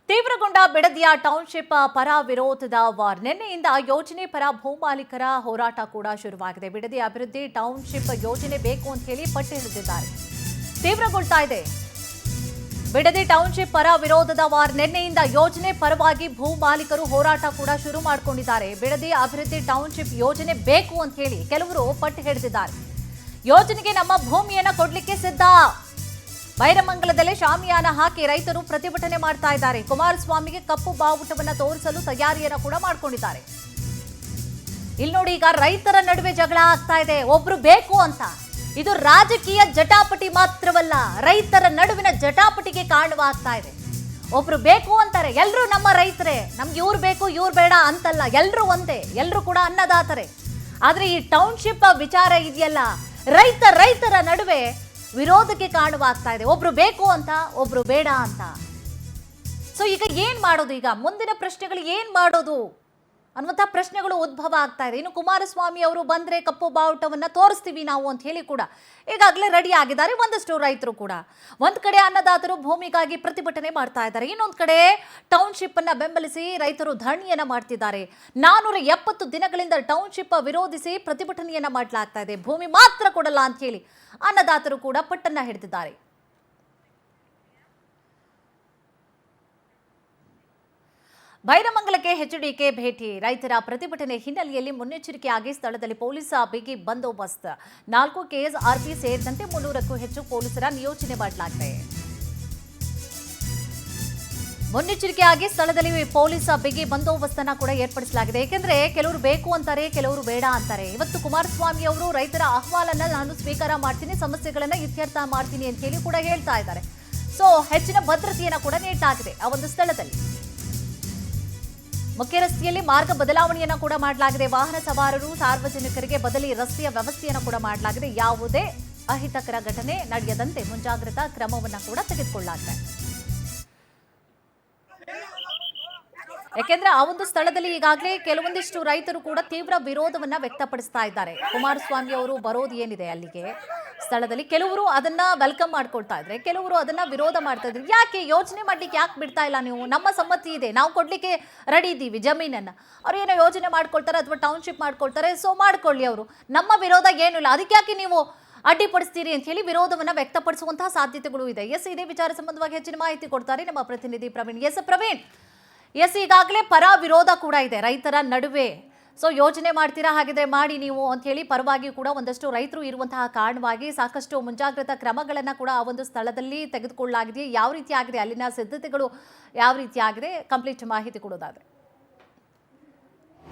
ತೀವ್ರಗೊಂಡ ಬಿಡದಿಯ township ಪರ ವಿರೋಧದ war. ನಿನ್ನೆಯಿಂದ ಯೋಜನೆ ಪರ ಭೂಮಾಲೀಕರ ಹೋರಾಟ ಕೂಡ ಶುರುವಾಗಿದೆ. ಬಿಡದಿ ಅಭಿವೃದ್ಧಿ ಟೌನ್ಶಿಪ್ ಯೋಜನೆ ಬೇಕು ಅಂತ ಹೇಳಿ ಪಟ್ಟು ಹಿಡಿದಿದ್ದಾರೆ. ತೀವ್ರಗೊಳ್ತಾ ಇದೆ ಬಿಡದಿ ಟೌನ್ಶಿಪ್ ಪರ ವಿರೋಧದ ವಾರ್. ನಿನ್ನೆಯಿಂದ ಯೋಜನೆ ಪರವಾಗಿ ಭೂಮಾಲೀಕರು ಹೋರಾಟ ಕೂಡ ಶುರು ಮಾಡಿಕೊಂಡಿದ್ದಾರೆ. ಬಿಡದಿ ಅಭಿವೃದ್ಧಿ ಟೌನ್ಶಿಪ್ ಯೋಜನೆ ಬೇಕು ಅಂತ ಹೇಳಿ ಕೆಲವರು ಪಟ್ಟು ಹಿಡಿದಿದ್ದಾರೆ. ಯೋಜನೆಗೆ ನಮ್ಮ ಭೂಮಿಯನ್ನ ಕೊಡ್ಲಿಕ್ಕೆ ಸಿದ್ಧ. ಬೈರಮಂಗಲದಲ್ಲಿ ಶಾಮಿಯಾನ ಹಾಕಿ ರೈತರು ಪ್ರತಿಭಟನೆ ಮಾಡ್ತಾ ಇದ್ದಾರೆ. ಕುಮಾರಸ್ವಾಮಿಗೆ ಕಪ್ಪು ಬಾವುಟವನ್ನ ತೋರಿಸಲು ತಯಾರಿಯನ್ನ ಕೂಡ ಮಾಡಿಕೊಂಡಿದ್ದಾರೆ. ಇಲ್ಲಿ ನೋಡಿ, ಈಗ ರೈತರ ನಡುವೆ ಜಗಳ ಆಗ್ತಾ ಇದೆ. ಒಬ್ರು ಬೇಕು ಅಂತ. ಇದು ರಾಜಕೀಯ ಜಟಾಪಟಿ ಮಾತ್ರವಲ್ಲ, ರೈತರ ನಡುವಿನ ಜಟಾಪಟಿಗೆ ಕಾರಣವಾಗ್ತಾ ಇದೆ. ಒಬ್ರು ಬೇಕು ಅಂತಾರೆ, ಎಲ್ರು ನಮ್ಮ ರೈತರೇ, ನಮ್ಗೆ ಇವ್ರು ಬೇಕು ಇವ್ರು ಬೇಡ ಅಂತಲ್ಲ, ಎಲ್ರು ಒಂದೇ, ಎಲ್ರು ಕೂಡ ಅನ್ನದಾತರೆ. ಆದ್ರೆ ಈ ಟೌನ್ಶಿಪ್ ವಿಚಾರ ಇದೆಯಲ್ಲ, ರೈತರ ನಡುವೆ ವಿರೋಧಕ್ಕೆ ಕಾರಣವಾಗ್ತಾ ಇದೆ. ಒಬ್ರು ಬೇಕು ಅಂತ, ಒಬ್ರು ಬೇಡ ಅಂತ. ಸೊ ಈಗ ಏನ್ ಮಾಡೋದು? ಈಗ ಮುಂದಿನ ಪ್ರಶ್ನೆಗಳು ಏನ್ ಮಾಡೋದು ಅನ್ನುವಂಥ ಪ್ರಶ್ನೆಗಳು ಉದ್ಭವ ಆಗ್ತಾ ಇದೆ. ಇನ್ನು ಕುಮಾರಸ್ವಾಮಿ ಅವರು ಬಂದ್ರೆ ಕಪ್ಪು ಬಾವುಟವನ್ನ ತೋರಿಸ್ತೀವಿ ನಾವು ಅಂತ ಹೇಳಿ ಕೂಡ ಈಗಾಗಲೇ ರೆಡಿ ಆಗಿದ್ದಾರೆ ಒಂದಷ್ಟು ರೈತರು ಕೂಡ. ಒಂದ್ ಕಡೆ ಅನ್ನದಾತರು ಭೂಮಿಗಾಗಿ ಪ್ರತಿಭಟನೆ ಮಾಡ್ತಾ ಇದ್ದಾರೆ, ಇನ್ನೊಂದ್ ಕಡೆ ಟೌನ್ಶಿಪ್ ಅನ್ನ ಬೆಂಬಲಿಸಿ ರೈತರು ಧರಣಿಯನ್ನ ಮಾಡ್ತಿದ್ದಾರೆ. 470 ದಿನಗಳಿಂದ ಟೌನ್ಶಿಪ್ ವಿರೋಧಿಸಿ ಪ್ರತಿಭಟನೆಯನ್ನ ಮಾಡಲಾಗ್ತಾ ಇದೆ. ಭೂಮಿ ಮಾತ್ರ ಕೊಡಲ್ಲ ಅಂತ ಹೇಳಿ ಅನ್ನದಾತರು ಕೂಡ ಪಟ್ಟನ್ನ ಹಿಡಿದಿದ್ದಾರೆ. ಬೈರಮಂಗಲಕ್ಕೆ ಎಚ್ಡಿಕೆ ಭೇಟಿ. ರೈತರ ಪ್ರತಿಭಟನೆ ಹಿನ್ನೆಲೆಯಲ್ಲಿ ಮುನ್ನೆಚ್ಚರಿಕೆಯಾಗಿ ಸ್ಥಳದಲ್ಲಿ ಪೊಲೀಸ್ ಬಿಗಿ ಬಂದೋಬಸ್ತ್. 4 ಕೆಎಸ್ಆರ್ಪಿ ಸೇರಿದಂತೆ 300ಕ್ಕೂ ಹೆಚ್ಚು ಪೊಲೀಸರ ನಿಯೋಜನೆ ಮಾಡಲಾಗಿದೆ. ಮುನ್ನೆಚ್ಚರಿಕೆಯಾಗಿ ಸ್ಥಳದಲ್ಲಿ ಪೊಲೀಸ್ ಬಿಗಿ ಬಂದೋಬಸ್ತನ್ನ ಕೂಡ ಏರ್ಪಡಿಸಲಾಗಿದೆ. ಏಕೆಂದ್ರೆ ಕೆಲವರು ಬೇಕು ಅಂತಾರೆ, ಕೆಲವರು ಬೇಡ ಅಂತಾರೆ. ಇವತ್ತು ಕುಮಾರಸ್ವಾಮಿ ಅವರು ರೈತರ ಅಹವಾಲನ್ನ ನಾನು ಸ್ವೀಕಾರ ಮಾಡ್ತೀನಿ, ಸಮಸ್ಯೆಗಳನ್ನ ಇತ್ಯರ್ಥ ಮಾಡ್ತೀನಿ ಅಂತ ಹೇಳಿ ಕೂಡ ಹೇಳ್ತಾ ಇದ್ದಾರೆ. ಸೊ ಹೆಚ್ಚಿನ ಭದ್ರತೆಯನ್ನ ಕೂಡ ನೀಡಲಾಗಿದೆ ಆ ಒಂದು ಸ್ಥಳದಲ್ಲಿ. ಮುಖ್ಯ ರಸ್ತೆಯಲ್ಲಿ ಮಾರ್ಗ ಬದಲಾವಣೆಯನ್ನ ಕೂಡ ಮಾಡಲಾಗಿದೆ. ವಾಹನ ಸವಾರರು ಸಾರ್ವಜನಿಕರಿಗೆ ಬದಲಿ ರಸ್ತೆಯ ವ್ಯವಸ್ಥೆಯನ್ನು ಕೂಡ ಮಾಡಲಾಗಿದೆ. ಯಾವುದೇ ಅಹಿತಕರ ಘಟನೆ ನಡೆಯದಂತೆ ಮುಂಜಾಗ್ರತಾ ಕ್ರಮವನ್ನ ಕೂಡ ತೆಗೆದುಕೊಳ್ಳಲಾಗಿದೆ. ಯಾಕೆಂದ್ರೆ ಆ ಒಂದು ಸ್ಥಳದಲ್ಲಿ ಈಗಾಗಲೇ ಕೆಲವೊಂದಿಷ್ಟು ರೈತರು ಕೂಡ ತೀವ್ರ ವಿರೋಧವನ್ನ ವ್ಯಕ್ತಪಡಿಸ್ತಾ ಇದ್ದಾರೆ. ಕುಮಾರಸ್ವಾಮಿ ಅವರು ಬರೋದು ಏನಿದೆ ಅಲ್ಲಿಗೆ ಸ್ಥಳದಲ್ಲಿ, ಕೆಲವರು ಅದನ್ನ ವೆಲ್ಕಮ್ ಮಾಡ್ಕೊಳ್ತಾ ಇದ್ರೆ, ಕೆಲವರು ಅದನ್ನ ವಿರೋಧ ಮಾಡ್ತಾ ಇದ್ರು. ಯಾಕೆ ಯೋಚನೆ ಮಾಡ್ಲಿಕ್ಕೆ ಯಾಕೆ ಬಿಡ್ತಾ ಇಲ್ಲ ನೀವು? ನಮ್ಮ ಸಮ್ಮತಿ ಇದೆ, ನಾವು ಕೊಡ್ಲಿಕ್ಕೆ ರೆಡಿ ಇದ್ದೀವಿ ಜಮೀನನ್ನ. ಅವ್ರು ಏನೋ ಯೋಜನೆ ಮಾಡ್ಕೊಳ್ತಾರೆ ಅಥವಾ ಟೌನ್ಶಿಪ್ ಮಾಡ್ಕೊಳ್ತಾರೆ, ಸೊ ಮಾಡ್ಕೊಳ್ಳಿ, ಅವರು ನಮ್ಮ ವಿರೋಧ ಏನೂ ಇಲ್ಲ, ಅದಕ್ಕೆ ಯಾಕೆ ನೀವು ಅಡ್ಡಿಪಡಿಸ್ತೀರಿ ಅಂತ ಹೇಳಿ ವಿರೋಧವನ್ನ ವ್ಯಕ್ತಪಡಿಸುವಂತಹ ಸಾಧ್ಯತೆಗಳು ಇದೆ. ಎಸ್, ಇದೇ ವಿಚಾರ ಸಂಬಂಧವಾಗಿ ಹೆಚ್ಚಿನ ಮಾಹಿತಿ ಕೊಡ್ತಾರೆ ನಮ್ಮ ಪ್ರತಿನಿಧಿ ಪ್ರವೀಣ್. ಪ್ರವೀಣ್, ಈಗಾಗಲೇ ಪರ ವಿರೋಧ ಕೂಡ ಇದೆ ರೈತರ ನಡುವೆ. ಸೊ ಯೋಜನೆ ಮಾಡ್ತೀರಾ, ಹಾಗಿದ್ರೆ ಮಾಡಿ ನೀವು ಅಂತ ಹೇಳಿ ಪರವಾಗಿ ಕೂಡ ಒಂದಷ್ಟು ರೈತರು ಇರುವಂತಹ ಕಾರಣವಾಗಿ ಸಾಕಷ್ಟು ಮುಂಜಾಗ್ರತಾ ಕ್ರಮಗಳನ್ನ ಕೂಡ ಆ ಒಂದು ಸ್ಥಳದಲ್ಲಿ ತೆಗೆದುಕೊಳ್ಳಲಾಗಿದೆ. ಯಾವ ರೀತಿ ಆಗಿದೆ, ಅಲ್ಲಿನ ಸಿದ್ಧತೆಗಳು ಯಾವ ರೀತಿ ಆಗಿದೆ, ಕಂಪ್ಲೀಟ್ ಮಾಹಿತಿ ಕೊಡೋದಾದ್ರೆ.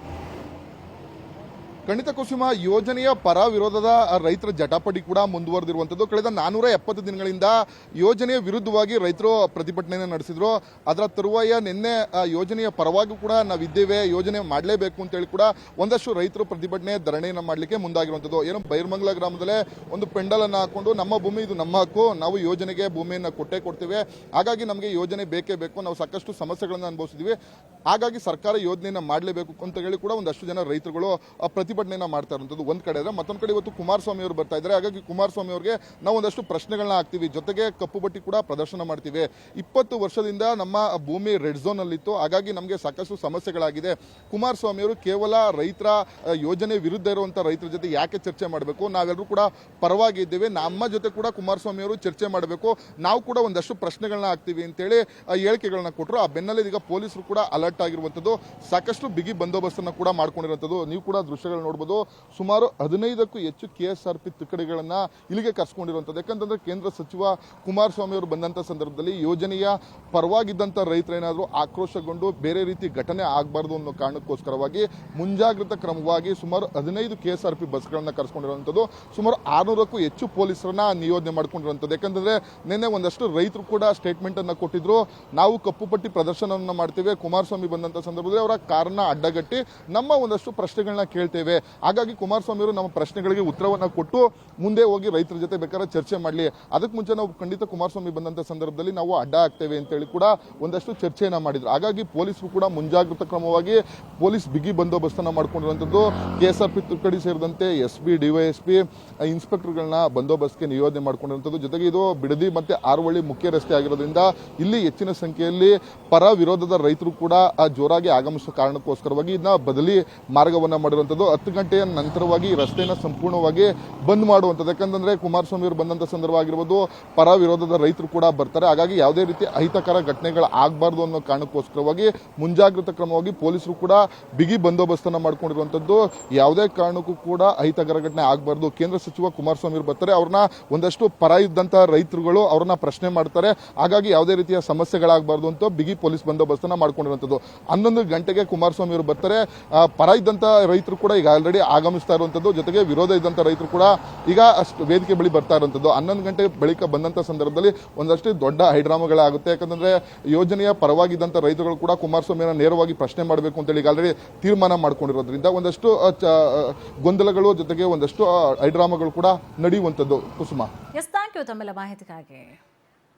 ಖಂಡಿತ ಕುಸುಮ, ಯೋಜನೆಯ ಪರ ವಿರೋಧದ ರೈತರ ಜಟಾಪಟಿ ಕೂಡ ಮುಂದುವರೆದಿರುವಂಥದ್ದು. ಕಳೆದ 470 ದಿನಗಳಿಂದ ಯೋಜನೆಯ ವಿರುದ್ಧವಾಗಿ ರೈತರು ಪ್ರತಿಭಟನೆಯನ್ನು ನಡೆಸಿದ್ರು. ಅದರ ತರುವಾಯ ನಿನ್ನೆ ಯೋಜನೆಯ ಪರವಾಗಿ ಕೂಡ ನಾವಿದ್ದೇವೆ, ಯೋಜನೆ ಮಾಡಲೇಬೇಕು ಅಂತೇಳಿ ಕೂಡ ಒಂದಷ್ಟು ರೈತರು ಪ್ರತಿಭಟನೆ ಧರಣಿಯನ್ನು ಮಾಡಲಿಕ್ಕೆ ಮುಂದಾಗಿರುವಂಥದ್ದು. ಏನು ಬೈರಮಂಗಲ ಗ್ರಾಮದಲ್ಲೇ ಒಂದು ಪೆಂಡಲ್ ಅನ್ನು ಹಾಕೊಂಡು ನಮ್ಮ ಭೂಮಿ ಇದು ನಮ್ಮ ಹಕ್ಕು, ನಾವು ಯೋಜನೆಗೆ ಭೂಮಿಯನ್ನು ಕೊಡ್ತೇವೆ, ಹಾಗಾಗಿ ನಮಗೆ ಯೋಜನೆ ಬೇಕೇ ಬೇಕು, ನಾವು ಸಾಕಷ್ಟು ಸಮಸ್ಯೆಗಳನ್ನು ಅನುಭವಿಸಿದ್ವಿ, ಹಾಗಾಗಿ ಸರ್ಕಾರ ಯೋಜನೆಯನ್ನು ಮಾಡಲೇಬೇಕು ಅಂತ ಹೇಳಿ ಕೂಡ ಒಂದಷ್ಟು ಜನ ರೈತರುಗಳು ಪ್ರತಿಭಟನೆಯನ್ನ ಮಾಡ್ತಾ ಇರುವಂಥದ್ದು ಒಂದ್ ಕಡೆ. ಮತ್ತೊಂದು ಕಡೆ ಇವತ್ತು ಕುಮಾರಸ್ವಾಮಿ ಅವರು ಬರ್ತಾ ಇದ್ದಾರೆ. ಹಾಗಾಗಿ ಕುಮಾರಸ್ವಾಮಿ ಅವರಿಗೆ ನಾವು ಒಂದಷ್ಟು ಪ್ರಶ್ನೆಗಳನ್ನ ಹಾಕ್ತೀವಿ, ಜೊತೆಗೆ ಕಪ್ಪು ಬಟ್ಟಿ ಕೂಡ ಪ್ರದರ್ಶನ ಮಾಡ್ತೀವಿ. 20 ವರ್ಷದಿಂದ ನಮ್ಮ ಭೂಮಿ ರೆಡ್ ಝೋನ್ ಅಲ್ಲಿತ್ತು, ಹಾಗಾಗಿ ನಮಗೆ ಸಾಕಷ್ಟು ಸಮಸ್ಯೆಗಳಾಗಿದೆ. ಕುಮಾರಸ್ವಾಮಿ ಅವರು ಕೇವಲ ರೈತರ ಯೋಜನೆ ವಿರುದ್ಧ ಇರುವಂತಹ ರೈತರ ಜೊತೆ ಯಾಕೆ ಚರ್ಚೆ ಮಾಡಬೇಕು? ನಾವೆಲ್ಲರೂ ಕೂಡ ಪರವಾಗಿ ಇದ್ದೇವೆ, ನಮ್ಮ ಜೊತೆ ಕೂಡ ಕುಮಾರಸ್ವಾಮಿ ಅವರು ಚರ್ಚೆ ಮಾಡಬೇಕು, ನಾವು ಕೂಡ ಒಂದಷ್ಟು ಪ್ರಶ್ನೆಗಳನ್ನ ಹಾಕ್ತೀವಿ ಅಂತೇಳಿ ಹೇಳಿಕೆಗಳನ್ನ ಕೊಟ್ಟರು. ಆ ಬೆನ್ನಲ್ಲೇ ಈಗ ಪೊಲೀಸರು ಕೂಡ ಅಲರ್ಟ್ ಆಗಿರುವಂಥದ್ದು, ಸಾಕಷ್ಟು ಬಿಗಿ ಬಂದೋಬಸ್ತನ್ನ ಕೂಡ ಮಾಡ್ಕೊಂಡಿರುವಂಥದ್ದು. ನೀವು ಕೂಡ ದೃಶ್ಯಗಳು ನೋಡಬಹುದು. ಸುಮಾರು 15ಕ್ಕೂ ಹೆಚ್ಚು ಕೆಎಸ್ಆರ್ಪಿ ತುಕಡಿಗಳನ್ನ ಇಲ್ಲಿಗೆ ಕರ್ಸ್ಕೊಂಡಿರುವಂಥದ್ದು. ಯಾಕಂತಂದ್ರೆ ಕೇಂದ್ರ ಸಚಿವ ಕುಮಾರಸ್ವಾಮಿ ಅವರು ಬಂದಂತ ಸಂದರ್ಭದಲ್ಲಿ ಯೋಜನೆಯ ಪರವಾಗಿದ್ದಂಥ ರೈತರೇನಾದರೂ ಆಕ್ರೋಶಗೊಂಡು ಬೇರೆ ರೀತಿ ಘಟನೆ ಆಗಬಾರ್ದು ಅನ್ನೋ ಕಾರಣಕ್ಕೋಸ್ಕರವಾಗಿ ಮುಂಜಾಗ್ರತಾ ಕ್ರಮವಾಗಿ ಸುಮಾರು 15 ಕೆಎಸ್ಆರ್ಪಿ ಬಸ್ಗಳನ್ನ ಕರ್ಸ್ಕೊಂಡಿರುವಂಥದ್ದು. ಸುಮಾರು 600ಕ್ಕೂ ಹೆಚ್ಚು ಪೊಲೀಸರನ್ನ ನಿಯೋಜನೆ ಮಾಡ್ಕೊಂಡಿರುವಂಥದ್ದು. ಯಾಕಂದ್ರೆ ನಿನ್ನೆ ಒಂದಷ್ಟು ರೈತರು ಕೂಡ ಸ್ಟೇಟ್ಮೆಂಟ್ ಅನ್ನ ಕೊಟ್ಟಿದ್ರು, ನಾವು ಕಪ್ಪು ಪಟ್ಟಿ ಪ್ರದರ್ಶನವನ್ನ ಮಾಡ್ತೇವೆ, ಕುಮಾರಸ್ವಾಮಿ ಬಂದಂತ ಸಂದರ್ಭದಲ್ಲಿ ಅವರ ಕಾರನ್ನ ಅಡ್ಡಗಟ್ಟಿ ನಮ್ಮ ಒಂದಷ್ಟು ಪ್ರಶ್ನೆಗಳನ್ನ ಕೇಳ್ತೇವೆ, ಇದ್ದಾವೆ. ಹಾಗಾಗಿ ಕುಮಾರಸ್ವಾಮಿ ಅವರು ನಮ್ಮ ಪ್ರಶ್ನೆಗಳಿಗೆ ಉತ್ತರವನ್ನ ಕೊಟ್ಟು ಮುಂದೆ ಹೋಗಿ ರೈತರ ಜೊತೆ ಬೇಕಾದ್ರೆ ಚರ್ಚೆ ಮಾಡಲಿ. ಅದಕ್ಕೆ ಮುಂಚೆ ನಾವು ಖಂಡಿತ ಕುಮಾರಸ್ವಾಮಿ ಬಂದಂತ ಸಂದರ್ಭದಲ್ಲಿ ನಾವು ಅಡ್ಡ ಆಗ್ತೇವೆ ಅಂತೇಳಿ ಕೂಡ ಒಂದಷ್ಟು ಚರ್ಚೆಯನ್ನ ಮಾಡಿದ್ರು. ಹಾಗಾಗಿ ಪೊಲೀಸರು ಕೂಡ ಮುಂಜಾಗ್ರತಾ ಕ್ರಮವಾಗಿ ಪೊಲೀಸ್ ಬಿಗಿ ಬಂದೋಬಸ್ತನ್ನ ಮಾಡ್ಕೊಂಡಿರುವಂತದ್ದು. KSRP ತುಕಡಿ ಸೇರಿದಂತೆ SP, DYSP ಇನ್ಸ್ಪೆಕ್ಟರ್ಗಳನ್ನ ಬಂದೋಬಸ್ತ್ಗೆ ನಿಯೋಜನೆ ಮಾಡ್ಕೊಂಡಿರುವಂತದ್ದು. ಜೊತೆಗೆ ಇದು ಬಿಡದಿ ಮತ್ತೆ ಆರವಳ್ಳಿ ಮುಖ್ಯ ರಸ್ತೆ ಆಗಿರೋದ್ರಿಂದ ಇಲ್ಲಿ ಹೆಚ್ಚಿನ ಸಂಖ್ಯೆಯಲ್ಲಿ ಪರ ವಿರೋಧದ ರೈತರು ಕೂಡ ಜೋರಾಗಿ ಆಗಮಿಸುವ ಕಾರಣಕ್ಕೋಸ್ಕರವಾಗಿ ಇದನ್ನ ಬದಲಿ ಮಾರ್ಗವನ್ನ ಮಾಡಿರುವಂತದ್ದು. 10 ಗಂಟೆಯ ನಂತರವಾಗಿ ಈ ರಸ್ತೆಯನ್ನು ಸಂಪೂರ್ಣವಾಗಿ ಬಂದ್ ಮಾಡುವಂಥದ್ದು. ಯಾಕಂತಂದ್ರೆ ಕುಮಾರಸ್ವಾಮಿ ಅವರು ಬಂದಂತ ಸಂದರ್ಭ ಆಗಿರ್ಬೋದು, ಪರ ವಿರೋಧದ ರೈತರು ಕೂಡ ಬರ್ತಾರೆ. ಹಾಗಾಗಿ ಯಾವುದೇ ರೀತಿ ಅಹಿತಕರ ಘಟನೆಗಳು ಆಗಬಾರ್ದು ಅನ್ನೋ ಕಾರಣಕ್ಕೋಸ್ಕರವಾಗಿ ಮುಂಜಾಗ್ರತಾ ಕ್ರಮವಾಗಿ ಪೊಲೀಸರು ಕೂಡ ಬಿಗಿ ಬಂದೋಬಸ್ತನ್ನ ಮಾಡ್ಕೊಂಡಿರುವಂತದ್ದು. ಯಾವುದೇ ಕಾರಣಕ್ಕೂ ಕೂಡ ಅಹಿತಕರ ಘಟನೆ ಆಗಬಾರ್ದು. ಕೇಂದ್ರ ಸಚಿವ ಕುಮಾರಸ್ವಾಮಿ ಅವರು ಬರ್ತಾರೆ, ಅವ್ರನ್ನ ಒಂದಷ್ಟು ಪರ ಇದ್ದಂತ ರೈತರುಗಳು ಅವ್ರನ್ನ ಪ್ರಶ್ನೆ ಮಾಡ್ತಾರೆ. ಹಾಗಾಗಿ ಯಾವುದೇ ರೀತಿಯ ಸಮಸ್ಯೆಗಳಾಗಬಾರ್ದು ಅಂತ ಬಿಗಿ ಪೊಲೀಸ್ ಬಂದೋಬಸ್ತನ್ನ ಮಾಡ್ಕೊಂಡಿರುವಂತದ್ದು. 11 ಗಂಟೆಗೆ ಕುಮಾರಸ್ವಾಮಿ ಅವರು ಬರ್ತಾರೆ. ಪರ ಇದ್ದಂತ ರೈತರು ಕೂಡ ಈಗ ಆಲ್ರೆಡಿ ಆಗಮಿಸ್ತಾ ಇರುವಂತದ್ದು. ಜೊತೆಗೆ ವಿರೋಧ ಇದ್ದಂತ ರೈತರು ಕೂಡ ಈಗ ವೇದಿಕೆ ಬಳಿ ಬರ್ತಾ ಇರುವಂತದ್ದು. 11 ಗಂಟೆ ಬಳಿಕ ಬಂದಂತ ಸಂದರ್ಭದಲ್ಲಿ ಒಂದಷ್ಟು ದೊಡ್ಡ ಹೈಡ್ರಾಮಾಗಳಾಗುತ್ತೆ. ಯಾಕಂದ್ರೆ ಯೋಜನೆಯ ಪರವಾಗಿದ್ದಂತ ರೈತರುಗಳು ಕೂಡ ಕುಮಾರಸ್ವಾಮಿಯನ್ನ ನೇರವಾಗಿ ಪ್ರಶ್ನೆ ಮಾಡಬೇಕು ಅಂತೇಳಿ ಈಗ ಆಲ್ರೆಡಿ ತೀರ್ಮಾನ ಮಾಡ್ಕೊಂಡಿರೋದ್ರಿಂದ ಒಂದಷ್ಟು ಗೊಂದಲಗಳು ಜೊತೆಗೆ ಒಂದಷ್ಟು ಹೈಡ್ರಾಮಾಗಳು ಕೂಡ ನಡೆಯುವಂತದ್ದು. ಕುಸುಮ, ಎಸ್, ಥ್ಯಾಂಕ್ ಯು ತಮ್ಮೆಲ್ಲ ಮಾಹಿತಿಗಾಗಿ.